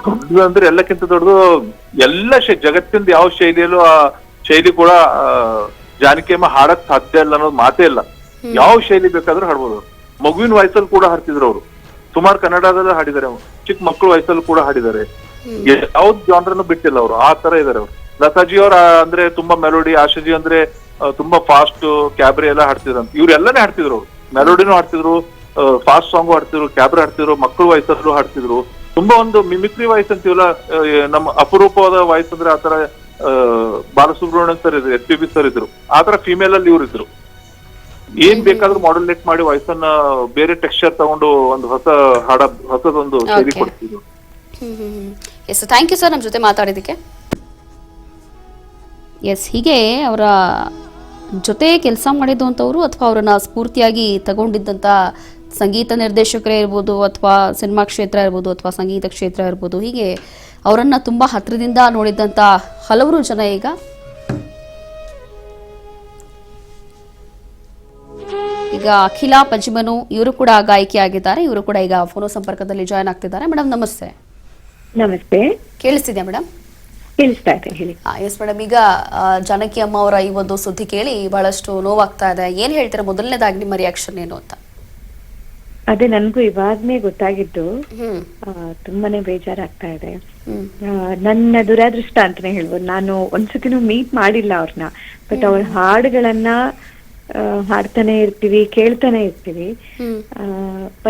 ದೊಡ್ಡದು ಅಂದ್ರೆ ಎಲ್ಲಕ್ಕಿಂತ ದೊಡ್ಡದು ಎಲ್ಲ ಜಗತ್ತಿಂದ ಯಾವ ಶೈಲಿಯಲ್ಲೂ ಆ ಶೈಲಿ ಕೂಡ ಜಾನಕಿ ಅಮ್ಮ ಹಾಡಕ್ ಸಾಧ್ಯ ಇಲ್ಲ ಅನ್ನೋದು ಮಾತೇ ಇಲ್ಲ. ಯಾವ ಶೈಲಿ ಬೇಕಾದ್ರೂ ಹಾಡ್ಬೋದು. ಮಗುವಿನ ವಯಸ್ಸಲ್ಲಿ ಕೂಡ ಹಾಡ್ತಿದ್ರು ಅವರು. ಸುಮಾರು ಕನ್ನಡದಲ್ಲೇ ಹಾಡಿದ್ದಾರೆ. ಚಿಕ್ಕ ಮಕ್ಕಳ ವಯಸ್ಸಲ್ಲಿ ಕೂಡ ಹಾಡಿದ್ದಾರೆ. ಯಾವ್ದು ಜಾನ್ರನ್ನು ಬಿಟ್ಟಿಲ್ಲ ಅವರು. ಆ ತರ ಇದಾರೆ ಅವರು. ಲತಾಜಿ ಅವ್ರ ಅಂದ್ರೆ ತುಂಬಾ ಮೆಲೋಡಿ, ಆಶಾಜಿ ಅಂದ್ರೆ ತುಂಬಾ ಫಾಸ್ಟ್, ಕ್ಯಾಬ್ರೆ ಎಲ್ಲ ಹಾಡ್ತಿದ್ರು. ಇವ್ರೆಲ್ಲಾನೇ ಹಾಡ್ತಿದ್ರು ಅವ್ರು. ಮೆಲೋಡಿನೂ ಹಾಡ್ತಿದ್ರು, ಫಾಸ್ಟ್ ಸಾಂಗು ಹಾಡ್ತಿದ್ರು, ಕ್ಯಾಬ್ರೆ ಹಾಡ್ತಿದ್ರು, ಮಕ್ಕಳ ವಯಸ್ಸಲ್ಲೂ ಹಾಡ್ತಿದ್ರು. ತುಂಬಾ ಒಂದು ಮಿಮಿಕ್ರಿ ವಾಯ್ಸ್ ಅಂತೀವಲ್ಲ, ನಮ್ಮ ಅಪರೂಪವಾದ ವಾಯ್ಸ್ ಅಂದ್ರೆ ಆತರ ಬಾಲಸುಬ್ರಹ್ಮಣ್ಯಂ ಸರ್ ಇದ್ರು, SPB ಸರ್ ಇದ್ರು. ಆತರ ಫಿಮೇಲ್ ಅಲ್ಲಿ ಇವ್ರು ಇದ್ರು. ಏನ್ ಬೇಕಾದ್ರೂ ಮಾಡ್ಯುಲೇಟ್ ಮಾಡಿ ವಾಯ್ಸನ್ನ ಬೇರೆ ಟೆಕ್ಸ್ಚರ್ ತಗೊಂಡು ಒಂದು ಹೊಸದೊಂದು ಶೈಲಿ ಕೊಡ್ತೀವಿ. ಎಸ್, ಥ್ಯಾಂಕ್ ಯು ಸರ್ ನಮ್ಮ ಜೊತೆ ಮಾತಾಡಿದ್ದಕ್ಕೆ. ಎಸ್, ಹೀಗೆ ಅವರ ಜೊತೆ ಕೆಲಸ ಮಾಡಿದಂಥವ್ರು ಅಥವಾ ಅವರನ್ನ ಸ್ಫೂರ್ತಿಯಾಗಿ ತಗೊಂಡಿದ್ದಂಥ ಸಂಗೀತ ನಿರ್ದೇಶಕರೇ ಇರ್ಬೋದು, ಅಥವಾ ಸಿನಿಮಾ ಕ್ಷೇತ್ರ ಇರ್ಬೋದು, ಅಥವಾ ಸಂಗೀತ ಕ್ಷೇತ್ರ ಇರ್ಬೋದು, ಹೀಗೆ ಅವರನ್ನು ತುಂಬ ಹತ್ತಿರದಿಂದ ನೋಡಿದ್ದಂಥ ಹಲವರು ಜನ ಈಗ ಅಖಿಲಾ ಪಂಜಿಮನು ಇವರು ಕೂಡ ಗಾಯಕಿಯಾಗಿದ್ದಾರೆ. ಇವರು ಕೂಡ ಈಗ ಫೋನೋ ಸಂಪರ್ಕದಲ್ಲಿ ಜಾಯ್ನ್ ಆಗ್ತಿದ್ದಾರೆ. ಮೇಡಮ್ ನಮಸ್ತೆ. ನಮಸ್ತೆ. ಕೇಳಿಸ್ತಿದ್ಯಾ ಮೇಡಮ್? ಕೇಳಿಸ್ತಾ ಇದೆ, ಹೇಳಿ. ಎಸ್ ಮೇಡಮ್, ಈಗ ಜಾನಕಿ ಅಮ್ಮ ಅವರ ಈ ಒಂದು ಸುದ್ದಿ ಕೇಳಿ ಬಹಳಷ್ಟು ನೋವಾಗ್ತಾ ಇದೆ. ಏನ್ ಹೇಳ್ತೀರಾ? ಮೊದಲನೇದಾಗಿ ನಿಮ್ಮ ರಿಯಾಕ್ಷನ್ ಏನು ಅಂತ? ಅದೇ, ನನ್ಗೂ ಇವಾಗ್ನೇ ಗೊತ್ತಾಗಿದ್ದು. ತುಂಬಾನೇ ಬೇಜಾರಾಗ್ತಾ ಇದೆ. ನನ್ನ ದುರಾದೃಷ್ಟ ಅಂತಾನೆ ಹೇಳ್ಬೋದು. ನಾನು ಒಂದ್ಸತಿನೂ ಮೀಟ್ ಮಾಡಿಲ್ಲ ಅವ್ರನ್ನ, ಬಟ್ ಅವ್ರ ಹಾಡುಗಳನ್ನ ಹಾಡ್ತಾನೆ ಇರ್ತೀವಿ, ಕೇಳ್ತಾನೆ ಇರ್ತೀವಿ.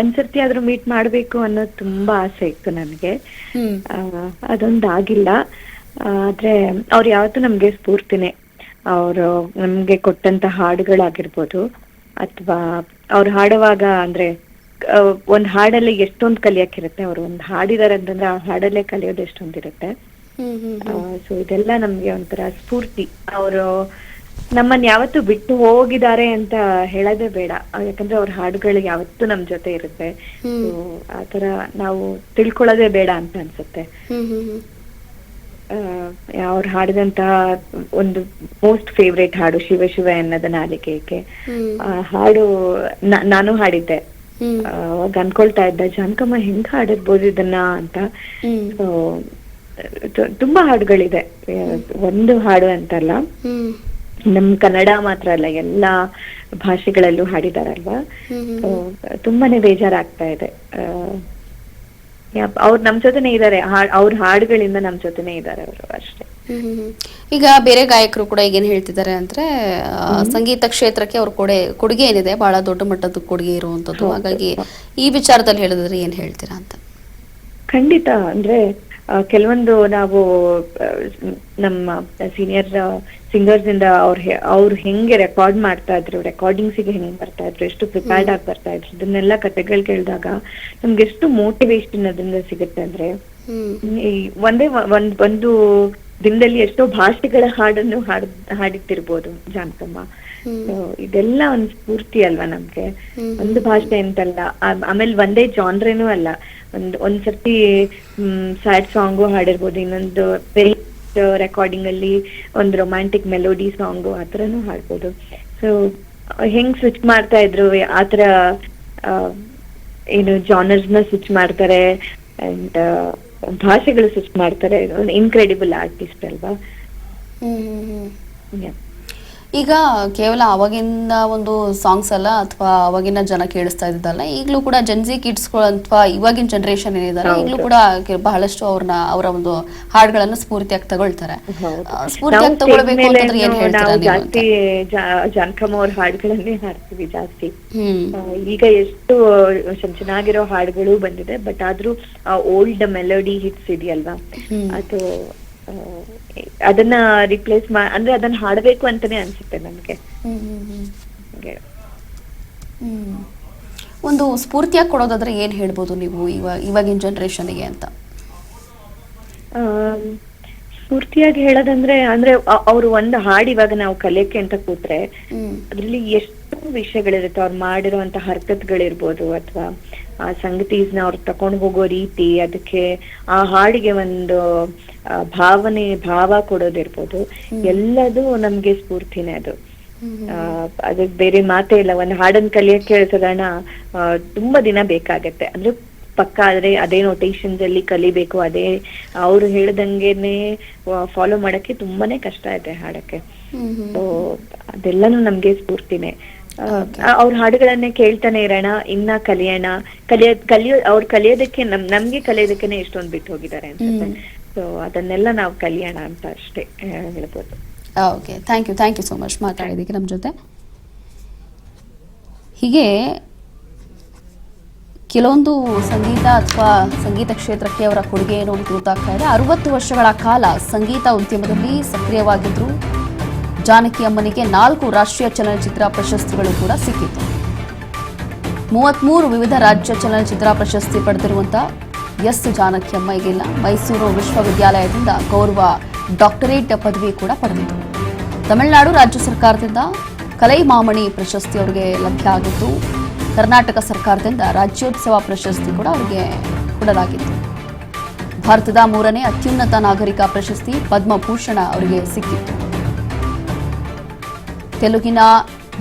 ಒಂದ್ಸರ್ತಿ ಆದ್ರೂ ಮೀಟ್ ಮಾಡ್ಬೇಕು ಅನ್ನೋದು ತುಂಬಾ ಆಸೆ ಇತ್ತು ನನಗೆ. ಅದೊಂದಾಗಿಲ್ಲ. ಆದ್ರೆ ಅವ್ರು ಯಾವತ್ತೂ ನಮ್ಗೆ ಸ್ಫೂರ್ತಿನೇ. ಅವರು ನಮ್ಗೆ ಕೊಟ್ಟಂತ ಹಾಡುಗಳಾಗಿರ್ಬೋದು, ಅಥವಾ ಅವ್ರು ಹಾಡುವಾಗ ಅಂದ್ರೆ ಒಂದ್ ಹಾಡಲ್ಲಿ ಎಷ್ಟೊಂದು ಕಲಿಯಕ್ಕಿರುತ್ತೆ. ಅವ್ರು ಒಂದ್ ಹಾಡಿದಾರೆ ಅಂತಂದ್ರೆ ಆ ಹಾಡಲ್ಲೇ ಕಲಿಯೋದು ಎಷ್ಟೊಂದಿರುತ್ತೆ. ಸೊ ಇದೆಲ್ಲ ನಮ್ಗೆ ಒಂಥರ ಸ್ಫೂರ್ತಿ. ಅವರು ನಮ್ಮನ್ನ ಯಾವತ್ತೂ ಬಿಟ್ಟು ಹೋಗಿದ್ದಾರೆ ಅಂತ ಹೇಳೋದೇ ಬೇಡ, ಯಾಕಂದ್ರೆ ಅವ್ರ ಹಾಡುಗಳು ಯಾವತ್ತೂ ನಮ್ ಜೊತೆ ಇರುತ್ತೆ. ಆತರ ನಾವು ತಿಳ್ಕೊಳ್ಳೋದೇ ಬೇಡ ಅಂತ ಅನ್ಸುತ್ತೆ. ಅವ್ರು ಹಾಡಿದಂತಹ ಒಂದು ಮೋಸ್ಟ್ ಫೇವ್ರೇಟ್ ಹಾಡು ಶಿವ ಶಿವ ಎನ್ನದ ನಾಲಿಗೆಗೆ, ಆ ಹಾಡು ನಾನು ಹಾಡಿದ್ದೆ. ಅವಾಗ ಅನ್ಕೊಳ್ತಾ ಇದ್ದ, ಜಾನಕಮ್ಮ ಹೆಂಗ್ ಹಾಡಿರ್ಬೋದು ಇದನ್ನ ಅಂತ. ತುಂಬಾ ಹಾಡುಗಳಿದೆ, ಒಂದು ಹಾಡು ಅಂತಲ್ಲ. ನಮ್ ಕನ್ನಡ ಮಾತ್ರ ಅಲ್ಲ, ಎಲ್ಲಾ ಭಾಷೆಗಳಲ್ಲೂ ಹಾಡಿದಾರಲ್ವಾ. ತುಂಬಾನೇ ಬೇಜಾರಾಗ್ತಾ ಇದೆ. ಅವ್ರು ನಮ್ ಜೊತೆನೆ ಇದ್ದಾರೆ, ಅವ್ರ ಹಾಡುಗಳಿಂದ ನಮ್ ಜೊತೆನೆ ಇದ್ದಾರೆ ಅವರು, ಅಷ್ಟೇ. ಈಗ ಬೇರೆ ಗಾಯಕರು ಕೂಡ ಈಗೇನ್ ಹೇಳ್ತಿದ್ದಾರೆ ಅಂದ್ರೆ, ಸಂಗೀತ ಕ್ಷೇತ್ರಕ್ಕೆ ಅವ್ರ ಕೊಡುಗೆ ಏನಿದೆ, ಬಹಳ ದೊಡ್ಡ ಮಟ್ಟದ ಕೊಡುಗೆ ಇರುವಂತದ್ದು. ಹಾಗಾಗಿ ಈ ವಿಚಾರದಲ್ಲಿ ಹೇಳಿದ್ರೆ ಏನ್ ಹೇಳ್ತೀರಾ ಅಂತ? ಖಂಡಿತ. ಅಂದ್ರೆ ಕೆಲವೊಂದು ನಾವು ನಮ್ಮ ಸೀನಿಯರ್ ಸಿಂಗರ್ಸ್ ಇಂದ ಅವ್ರು ಹೆಂಗೆ ರೆಕಾರ್ಡ್ ಮಾಡ್ತಾ ಇದ್ರು, ರೆಕಾರ್ಡಿಂಗ್ಸ್ ಗೆ ಹೆಂಗ್ ಬರ್ತಾ ಇದ್ರು, ಎಷ್ಟು ಪ್ರಿಪೇರ್ಡ್ ಆಗಿ ಬರ್ತಾ ಇದ್ರು, ಇದನ್ನೆಲ್ಲ ಕಥೆಗಳು ಕೇಳಿದಾಗ ನಮ್ಗೆ ಎಷ್ಟು ಮೋಟಿವೇಶನ್ ಅದರಿಂದ ಸಿಗುತ್ತೆ. ಅಂದ್ರೆ ಒಂದೇ ಒಂದು ದಿನದಲ್ಲಿ ಎಷ್ಟೋ ಭಾಷೆಗಳ ಹಾಡನ್ನು ಹಾಡಿತ್ತಿರ್ಬೋದು ಜಾನಕಮ್ಮ. ಇದೆಲ್ಲ ಒಂದ್ ಸ್ಫೂರ್ತಿ ಅಲ್ವಾ ನಮ್ಗೆ. ಒಂದು ಭಾಷೆ ಅಂತಲ್ಲ, ಆಮೇಲೆ ಒಂದೇ ಜಾನ್ರೇನೂ ಅಲ್ಲ. ಒಂದ್ಸರ್ತಿ ಸ್ಯಾಡ್ ಸಾಂಗು ಹಾಡಿರ್ಬೋದು, ಇನ್ನೊಂದು ರೆಕಾರ್ಡಿಂಗ್ ಅಲ್ಲಿ ಒಂದು ರೊಮ್ಯಾಂಟಿಕ್ ಮೆಲೋಡಿ ಸಾಂಗು ಆತರನು ಹಾಡ್ಬೋದು. ಸೊ ಹೆಂಗ್ ಸ್ವಿಚ್ ಮಾಡ್ತಾ ಇದ್ರು, ಆತರ ಏನು ಜಾನರ್ಸ್ ನ ಸ್ವಿಚ್ ಮಾಡ್ತಾರೆ, ಅಂಡ್ ಭಾಷೆಗಳು ಸ್ವಿಚ್ ಮಾಡ್ತಾರೆ. ಇನ್ಕ್ರೆಡಿಬಲ್ ಆರ್ಟಿಸ್ಟ್ ಅಲ್ವಾ. ಈಗ ಕೇವಲ ಅವಾಗಿನ ಒಂದು ಸಾಂಗ್ಸ್ ಅಲ್ಲ, ಅಥವಾ ಅವಾಗಿನ ಜನ ಕೇಳಿಸ್ತಾ ಇದ್ದಲ್ಲ, ಈಗಲೂ ಕೂಡ ಜೆನ್ಜಿ ಕಿಡ್ಸ್ಗಳು ಅಥವಾ ಇವಾಗಿನ ಜನರೇಷನ್ ಏನಿದ್ದಾರೆ, ಈಗಲೂ ಕೂಡ ಬಹಳಷ್ಟು ಅವರ ಒಂದು ಹಾಡುಗಳನ್ನು ಸ್ಫೂರ್ತಿಯಾಗಿ ತಗೊಳ್ತಾರೆ. ಸ್ಫೂರ್ತಿಯಾಗಿ ತಗೊಳ್ಬೇಕು ಅಂತಂದ್ರೆ ಏನ್ ಹೇಳ್ತೀರಾ? ಜಾಸ್ತಿ ಜಾನಕಮ್ಮ ಅವ್ರ ಹಾಡುಗಳನ್ನೇ ಹಾಡ್ತೀವಿ ಜಾಸ್ತಿ. ಈಗ ಎಷ್ಟು ಚೆನ್ನಾಗಿರೋ ಹಾಡುಗಳು ಬಂದಿದೆ, ಬಟ್ ಆದ್ರೂ ಓಲ್ಡ್ ಮೆಲೋಡಿ ಹಿಟ್ಸ್ ಇದೆಯಲ್ವಾ, ಅದು ಅದನ್ನ ರಿಪ್ಲೇಸ್ ಅಂದ್ರೆ ಅದನ್ನ ಹಾಡಬೇಕು ಅಂತಾನೆ ಅನ್ಸುತ್ತೆ ನನ್ಗೆ. ಒಂದು ಸ್ಫೂರ್ತಿಯಾಗಿ ಕೊಡೋದಾದ್ರೆ ಏನ್ ಹೇಳ್ಬೋದು ನೀವು ಇವಾಗಿನ ಜನರೇಷನ್ಗೆ ಅಂತ? ಸ್ಫೂರ್ತಿಯಾಗಿ ಹೇಳೋದಂದ್ರೆ, ಅಂದ್ರೆ ಅವ್ರು ಒಂದು ಹಾಡು ಇವಾಗ ನಾವು ಕಲಿಯಕ್ಕೆ ಅಂತ ಕೂತ್ರೆ ಅದ್ರಲ್ಲಿ ಎಷ್ಟು ವಿಷಯಗಳಿರುತ್ತೆ. ಅವ್ರು ಮಾಡಿರುವಂತ ಹರ್ಕತ್ಗಳಿರ್ಬೋದು, ಅಥವಾ ಆ ಸಂಗತೀಸ್ನ ಅವ್ರು ತಕೊಂಡ್ ಹೋಗೋ ರೀತಿ, ಅದಕ್ಕೆ ಆ ಹಾಡಿಗೆ ಒಂದು ಭಾವ ಕೊಡೋದಿರ್ಬೋದು, ಎಲ್ಲದೂ ನಮ್ಗೆ ಸ್ಫೂರ್ತಿನೇ. ಅದಕ್ಕೆ ಬೇರೆ ಮಾತೇ ಇಲ್ಲ. ಒಂದು ಹಾಡನ್ನ ಕಲಿಯಕ್ಕೆ ಸಾಧಾರಣ ತುಂಬಾ ದಿನ ಬೇಕಾಗತ್ತೆ. ಅಂದ್ರೆ ಪಕ್ಕ ಆದ್ರೆ ಅದೇ ನೋಟೇಶನ್ಸ್ ಅಲ್ಲಿ ಕಲಿಬೇಕು, ಅದೇ ಅವ್ರು ಹೇಳ್ದಂಗೆನೆ ಫಾಲೋ ಮಾಡಕ್ಕೆ ತುಂಬಾನೇ ಕಷ್ಟ ಇದೆ ಹಾಡಕ್ಕೆ. ಅದೆಲ್ಲಾನು ನಮ್ಗೆ ಸ್ಫೂರ್ತಿನೇ. ಅವ್ರ ಹಾಡುಗಳನ್ನೇ ಕೇಳ್ತಾನೆ ಇರೋಣ, ಇನ್ನ ಕಲಿಯೋಣ. ಅವ್ರು ಕಲಿಯೋದಕ್ಕೆ ನಮ್ಗೆ ಕಲಿಯೋದಕ್ಕೇನೆ ಎಷ್ಟೊಂದು ಬಿಟ್ಟು ಹೋಗಿದ್ದಾರೆ ಅನ್ಸುತ್ತೆ. ಸೊ ಅದನ್ನೆಲ್ಲ ನಾವು ಕಲಿಯೋಣ ಅಂತ ಅಷ್ಟೇ ಹೇಳ್ಬೋದು. Okay, thank you so much ಮಾತಾಡಿದ್ದಕ್ಕೆ ನಮ್ಮ ಜೊತೆ. ಹೀಗೆ ಕೆಲವೊಂದು ಸಂಗೀತ ಅಥವಾ ಸಂಗೀತ ಕ್ಷೇತ್ರಕ್ಕೆ ಅವರ ಕೊಡುಗೆ ಏನು ಅಂತ ಗೊತ್ತಾಗ್ತಾ ಇದೆ. 60 ವರ್ಷಗಳ ಕಾಲ ಸಂಗೀತ ಉದ್ಯಮದಲ್ಲಿ ಸಕ್ರಿಯವಾಗಿದ್ರು ಜಾನಕಿ ಅಮ್ಮನಿಗೆ 4 ರಾಷ್ಟ್ರೀಯ ಚಲನಚಿತ್ರ ಪ್ರಶಸ್ತಿಗಳು ಕೂಡ ಸಿಕ್ಕಿತು. 33 ವಿವಿಧ ರಾಜ್ಯ ಚಲನಚಿತ್ರ ಪ್ರಶಸ್ತಿ ಪಡೆದಿರುವಂಥ ಎಸ್ ಜಾನಕಿ ಅಮ್ಮ ಈಗಿಲ್ಲ. ಮೈಸೂರು ವಿಶ್ವವಿದ್ಯಾಲಯದಿಂದ ಗೌರವ ಡಾಕ್ಟರೇಟ್ ಪದವಿ ಕೂಡ ಪಡೆದಿತ್ತು. ತಮಿಳುನಾಡು ರಾಜ್ಯ ಸರ್ಕಾರದಿಂದ ಕಲೈಮಾಮಣಿ ಪ್ರಶಸ್ತಿ ಅವರಿಗೆ ಲಭ್ಯ ಆಗಿತ್ತು. ಕರ್ನಾಟಕ ಸರ್ಕಾರದಿಂದ ರಾಜ್ಯೋತ್ಸವ ಪ್ರಶಸ್ತಿ ಕೂಡ ಅವರಿಗೆ ಕೊಡಲಾಗಿತ್ತು. ಭಾರತದ 3ನೇ ಅತ್ಯುನ್ನತ ನಾಗರಿಕ ಪ್ರಶಸ್ತಿ ಪದ್ಮಭೂಷಣ ಅವರಿಗೆ ಸಿಕ್ಕಿತ್ತು. ತೆಲುಗಿನ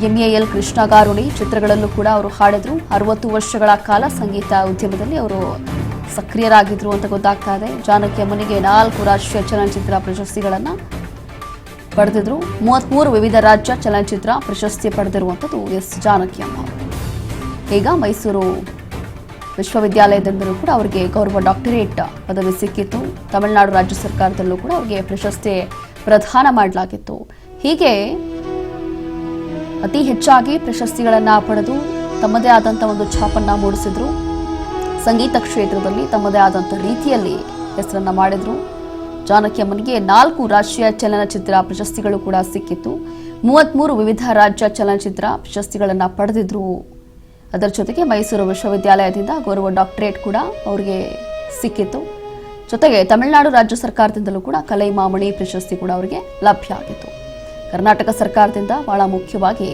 ಎಂಎಎಲ್ ಕೃಷ್ಣಗಾರುಡಿ ಚಿತ್ರಗಳಲ್ಲೂ ಕೂಡ ಅವರು ಹಾಡಿದ್ರು. 60 ವರ್ಷಗಳ ಕಾಲ ಸಂಗೀತ ಉದ್ಯಮದಲ್ಲಿ ಅವರು ಸಕ್ರಿಯರಾಗಿದ್ರು ಅಂತ ಗೊತ್ತಾಗ್ತಾ ಇದೆ. ಜಾನಕಿ ಅಮ್ಮನಿಗೆ 4 ರಾಷ್ಟ್ರೀಯ ಚಲನಚಿತ್ರ ಪ್ರಶಸ್ತಿಗಳನ್ನು ಪಡೆದಿದ್ರು. 33 ವಿವಿಧ ರಾಜ್ಯ ಚಲನಚಿತ್ರ ಪ್ರಶಸ್ತಿ ಪಡೆದಿರುವಂಥದ್ದು ಎಸ್ ಜಾನಕಿ ಅಮ್ಮ. ಈಗ ಮೈಸೂರು ವಿಶ್ವವಿದ್ಯಾಲಯದಿಂದಲೂ ಕೂಡ ಅವರಿಗೆ ಗೌರವ ಡಾಕ್ಟರೇಟ್ ಪದವಿ ಸಿಕ್ಕಿತ್ತು. ತಮಿಳುನಾಡು ರಾಜ್ಯ ಸರ್ಕಾರದಲ್ಲೂ ಕೂಡ ಅವರಿಗೆ ಪ್ರಶಸ್ತಿ ಪ್ರದಾನ ಮಾಡಲಾಗಿತ್ತು. ಹೀಗೆ ಅತಿ ಹೆಚ್ಚಾಗಿ ಪ್ರಶಸ್ತಿಗಳನ್ನು ಪಡೆದು ತಮ್ಮದೇ ಆದಂಥ ಒಂದು ಛಾಪನ್ನು ಮೂಡಿಸಿದ್ರು. ಸಂಗೀತ ಕ್ಷೇತ್ರದಲ್ಲಿ ತಮ್ಮದೇ ಆದಂಥ ರೀತಿಯಲ್ಲಿ ಹೆಸರನ್ನು ಮಾಡಿದ್ರು. ಜಾನಕಿ ಅಮ್ಮನಿಗೆ 4 ರಾಷ್ಟ್ರೀಯ ಚಲನಚಿತ್ರ ಪ್ರಶಸ್ತಿಗಳು ಕೂಡ ಸಿಕ್ಕಿತ್ತು. 33 ವಿವಿಧ ರಾಜ್ಯ ಚಲನಚಿತ್ರ ಪ್ರಶಸ್ತಿಗಳನ್ನು ಪಡೆದಿದ್ರು. ಅದರ ಜೊತೆಗೆ ಮೈಸೂರು ವಿಶ್ವವಿದ್ಯಾಲಯದಿಂದ ಗೌರವ ಡಾಕ್ಟರೇಟ್ ಕೂಡ ಅವರಿಗೆ ಸಿಕ್ಕಿತ್ತು. ಜೊತೆಗೆ ತಮಿಳುನಾಡು ರಾಜ್ಯ ಸರ್ಕಾರದಿಂದಲೂ ಕೂಡ ಕಲೈಮಾಮಣಿ ಪ್ರಶಸ್ತಿ ಕೂಡ ಅವರಿಗೆ ಲಭ್ಯ ಆಗಿತ್ತು. ಕರ್ನಾಟಕ ಸರ್ಕಾರದಿಂದ ಬಹಳ ಮುಖ್ಯವಾಗಿ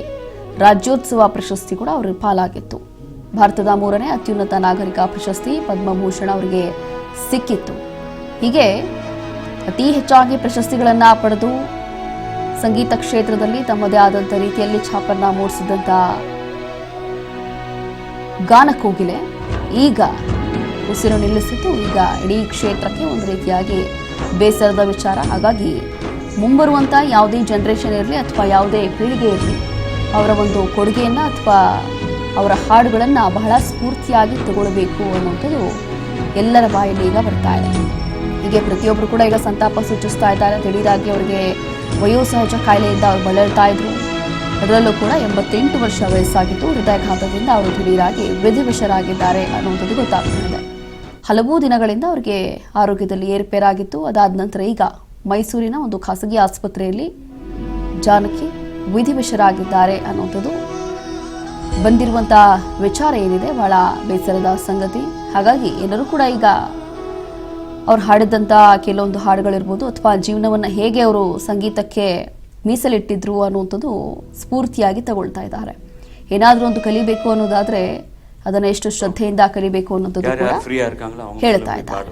ರಾಜ್ಯೋತ್ಸವ ಪ್ರಶಸ್ತಿ ಕೂಡ ಅವರ ಪಾಲಾಗಿತ್ತು. ಭಾರತದ 3ನೇ ಅತ್ಯುನ್ನತ ನಾಗರಿಕ ಪ್ರಶಸ್ತಿ ಪದ್ಮಭೂಷಣ ಅವರಿಗೆ ಸಿಕ್ಕಿತ್ತು. ಹೀಗೆ ಅತಿ ಹೆಚ್ಚಾಗಿ ಪ್ರಶಸ್ತಿಗಳನ್ನು ಪಡೆದು ಸಂಗೀತ ಕ್ಷೇತ್ರದಲ್ಲಿ ತಮ್ಮದೇ ಆದಂಥ ರೀತಿಯಲ್ಲಿ ಛಾಪನ್ನ ಮೂಡಿಸಿದಂಥ ಗಾನಕೋಗಿಲೆ ಈಗ ಉಸಿರು ನಿಲ್ಲಿಸಿದ್ದು. ಈಗ ಇಡೀ ಕ್ಷೇತ್ರಕ್ಕೆ ಒಂದು ರೀತಿಯಾಗಿ ಬೇಸರದ ವಿಚಾರ. ಹಾಗಾಗಿ ಮುಂಬರುವಂಥ ಯಾವುದೇ ಜನರೇಷನ್ ಇರಲಿ ಅಥವಾ ಯಾವುದೇ ಪೀಳಿಗೆ ಇರಲಿ, ಅವರ ಒಂದು ಕೊಡುಗೆಯನ್ನು ಅಥವಾ ಅವರ ಹಾಡುಗಳನ್ನು ಬಹಳ ಸ್ಫೂರ್ತಿಯಾಗಿ ತಗೊಳ್ಬೇಕು ಅನ್ನುವಂಥದ್ದು ಎಲ್ಲರ ಬಾಯಲ್ಲಿ ಈಗ ಬರ್ತಾ ಇದೆ. ಹೀಗೆ ಪ್ರತಿಯೊಬ್ಬರು ಕೂಡ ಈಗ ಸಂತಾಪ ಸೂಚಿಸ್ತಾ ಇದ್ದಾರೆ. ದಿಢೀರಾಗಿ ಅವರಿಗೆ ವಯೋಸಹಜ ಕಾಯಿಲೆಯಿಂದ ಅವರು ಬಳಲ್ತಾ ಇದ್ರು. ಅದರಲ್ಲೂ ಕೂಡ 88 ವರ್ಷ ವಯಸ್ಸಾಗಿದ್ದು ಹೃದಯಾಘಾತದಿಂದ ಅವರು ದಿಢೀರಾಗಿ ವಿಧಿವಶರಾಗಿದ್ದಾರೆ ಅನ್ನುವಂಥದ್ದು ಗೊತ್ತಾಗ್ತಾ ಇದೆ. ಹಲವು ದಿನಗಳಿಂದ ಅವರಿಗೆ ಆರೋಗ್ಯದಲ್ಲಿ ಏರುಪೇರಾಗಿತ್ತು. ಅದಾದ ನಂತರ ಈಗ ಮೈಸೂರಿನ ಒಂದು ಖಾಸಗಿ ಆಸ್ಪತ್ರೆಯಲ್ಲಿ ಜಾನಕಿ ವಿಧಿವಶರಾಗಿದ್ದಾರೆ ಅನ್ನುವಂಥದ್ದು ಬಂದಿರುವಂಥ ವಿಚಾರ ಏನಿದೆ ಬಹಳ ಬೇಸರದ ಸಂಗತಿ. ಹಾಗಾಗಿ ಎಲ್ಲರೂ ಕೂಡ ಈಗ ಅವ್ರು ಹಾಡಿದಂಥ ಕೆಲವೊಂದು ಹಾಡುಗಳಿರ್ಬೋದು ಅಥವಾ ಜೀವನವನ್ನು ಹೇಗೆ ಅವರು ಸಂಗೀತಕ್ಕೆ ಮೀಸಲಿಟ್ಟಿದ್ರು ಅನ್ನುವಂಥದ್ದು ಸ್ಫೂರ್ತಿಯಾಗಿ ತಗೊಳ್ತಾ ಇದ್ದಾರೆ. ಏನಾದರೂ ಒಂದು ಕಲಿಬೇಕು ಅನ್ನೋದಾದ್ರೆ ಅದನ್ನು ಎಷ್ಟು ಶ್ರದ್ಧೆಯಿಂದ ಕಲಿಬೇಕು ಅನ್ನೋದು ಕೂಡ ಹೇಳ್ತಾ ಇದ್ದಾರೆ.